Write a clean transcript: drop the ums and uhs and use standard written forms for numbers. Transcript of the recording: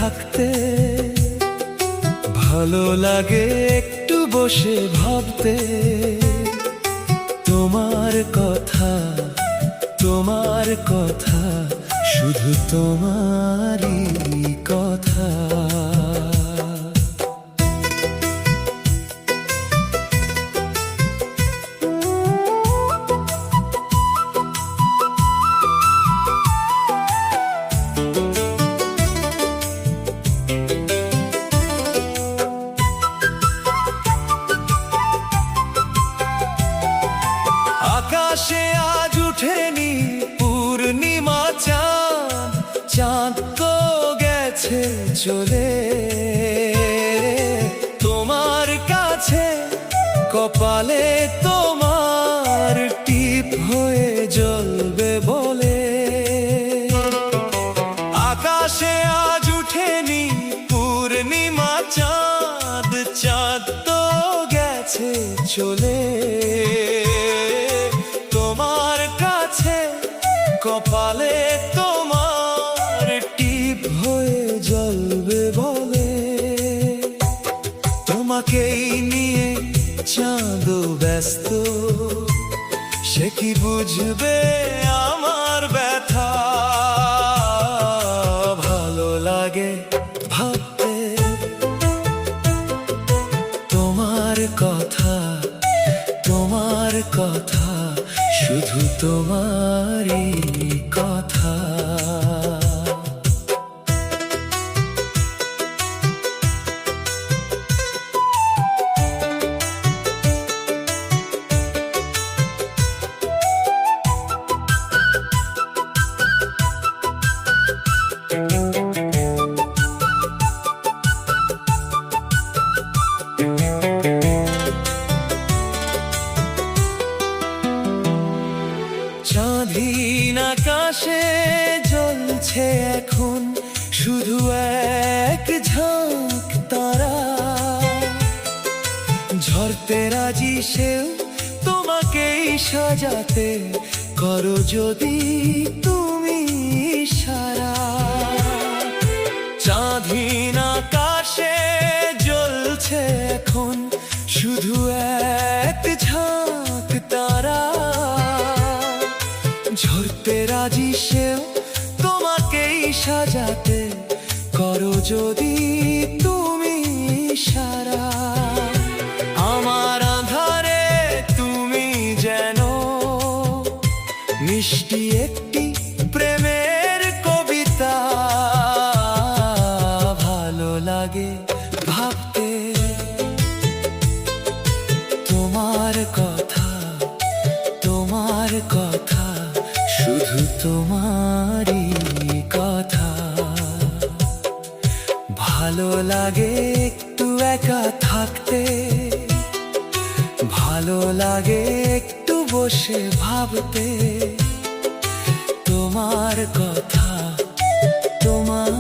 থাকতে, ভালো লাগে একটু বসে ভাবতে তোমার কথা, তোমার কথা, শুধু তোমারই কথা। আকাশে আজ উঠেনি পূর্ণিমা চাঁদ, চাঁদ তো গেছে চলে। তোমার কাছে কপালে তোমার টিপ হয়ে জ্বলবে বলে। আকাশে আজ উঠেনি পূর্ণিমা চাঁদ, চাঁদ তো গেছে চলে। কপালে তোমার টিপ হয়ে জ্বলবে বলে। তোমাকেই নিয়ে চাঁদ ব্যস্ত, সে কি বুঝবে আমার ব্যথা। ভালো লাগে ভাবতে তোমার কথা, তোমার কথা, শুধু তোমারই কথা। স্বাধীন আকাশে জ্বলছে এখন শুধু এক ঝাঁক তারা। ঝরতে রাজি সেও তোমাকেই সাজাতে, করো যদি তুমি ইশারা। স্বাধীন আকাশে জ্বলছে এখন শুধু এক ঝাঁক তারা। ঝরতে রাজি সেও তোমাকেই সাজাতে, করো যদি তুমি ইশারা। আমার আঁধারে তুমি যেন মিষ্টি একটি প্রেমের কবিতা। ভালো লাগে ভাবতে তোমার কথা, তোমার কথা, শুধু তোমারই কথা। ভালো লাগে একটু একা থাকতে, ভালো লাগে একটু বসে ভাবতে তোমার কথা, তোমার